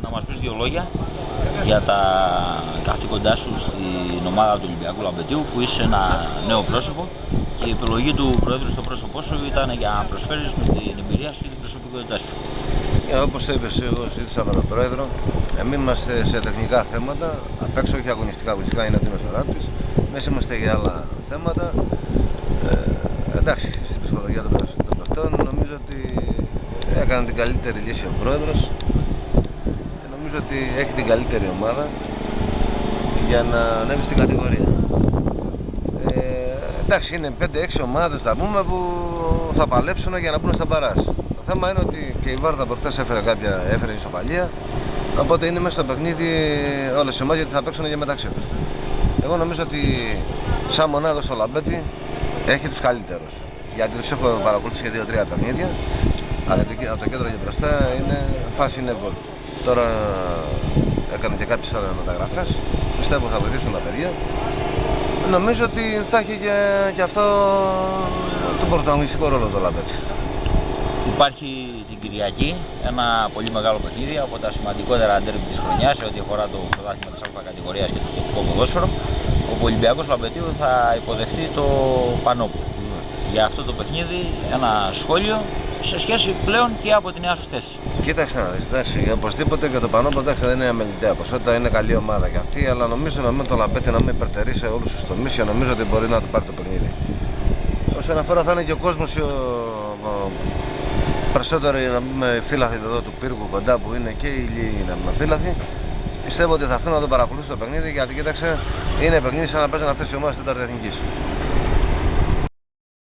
να μας πεις δύο λόγια για τα καθήκοντά σου στην ομάδα του Ολυμπιακού Λαμπετίου, που είσαι ένα νέο πρόσωπο και η επιλογή του Προέδρου στο πρόσωπό σου ήταν για να προσφέρεις με την εμπειρία σου και την προσωπικότητά σου. Όπως είπες, εγώ ζήτησα με τον Πρόεδρο, εμείς είμαστε σε τεχνικά θέματα, απ' έξω όχι αγωνιστικά, αγωνιστικά είναι ο Μεσοράτης, εμείς είμαστε για άλλα θέματα. Εντάξει, στην ψυχολογία των παιχτών νομίζω ότι έκανε την καλύτερη λύση ο Πρόεδρος και νομίζω ότι έχει την καλύτερη ομάδα για να ανέβει στην κατηγορία. Εντάξει, είναι 5-6 ομάδες θα πούμε που θα παλέψουν για να μπουν στα μπαράζ. Το θέμα είναι ότι και η Βάρδα προχτές έφερε ισοπαλία, οπότε είναι μέσα στο παιχνίδι όλες οι ομάδες, γιατί θα παίξουν για μεταξύ τους. Εγώ νομίζω ότι σαν μονάδα στο Λαμπέτη έχει τους καλύτερους, γιατί τους έχω παρακολουθήσει και 2-3 παιχνίδια, αλλά από το κέντρο και μπροστά είναι φάση είναι γκολ. Τώρα έκανε και κάποιες άλλες μεταγραφές, πιστεύω θα βοηθήσουν τα παιδιά. Νομίζω ότι θα έχει και αυτό τον πρωταγωνιστικό ρόλο το Λαμπέτη. Υπάρχει την Κυριακή ένα πολύ μεγάλο παιχνίδι από τα σημαντικότερα ντέρμπι της χρονιάς σε ό,τι αφορά το πρωτάθλημα της Α κατηγορίας και το τοπικό ποδόσφαιρο, όπου ο Ολυμπιακός Λαμπετίου θα υποδεχτεί το Πανόπου. Για αυτό το παιχνίδι ένα σχόλιο σε σχέση πλέον και από τη νέα σου θέση. Κοίταξε να δεις, οπωσδήποτε και το Πανόπου δεν είναι αμεληταία ποσότητα, είναι καλή ομάδα για αυτή, αλλά νομίζω να μην το Λαμπέτη να μην υπερτερεί σε όλους τους τομείς και νομίζω ότι μπορεί να το πάρει το παιχνίδι. Όσον αφορά θα είναι και ο κόσμος περισσότερο με φύλαθοι εδώ του πύργου κοντά που είναι και οι Ηλίοι με φύλαθοι. Πιστεύω ότι θα έρθουν να το παρακολουθήσουν το παιχνίδι, γιατί κοίταξε, είναι παιχνίδι σαν να παίζουν αυτές οι ομάδες τέταρτη εθνικής.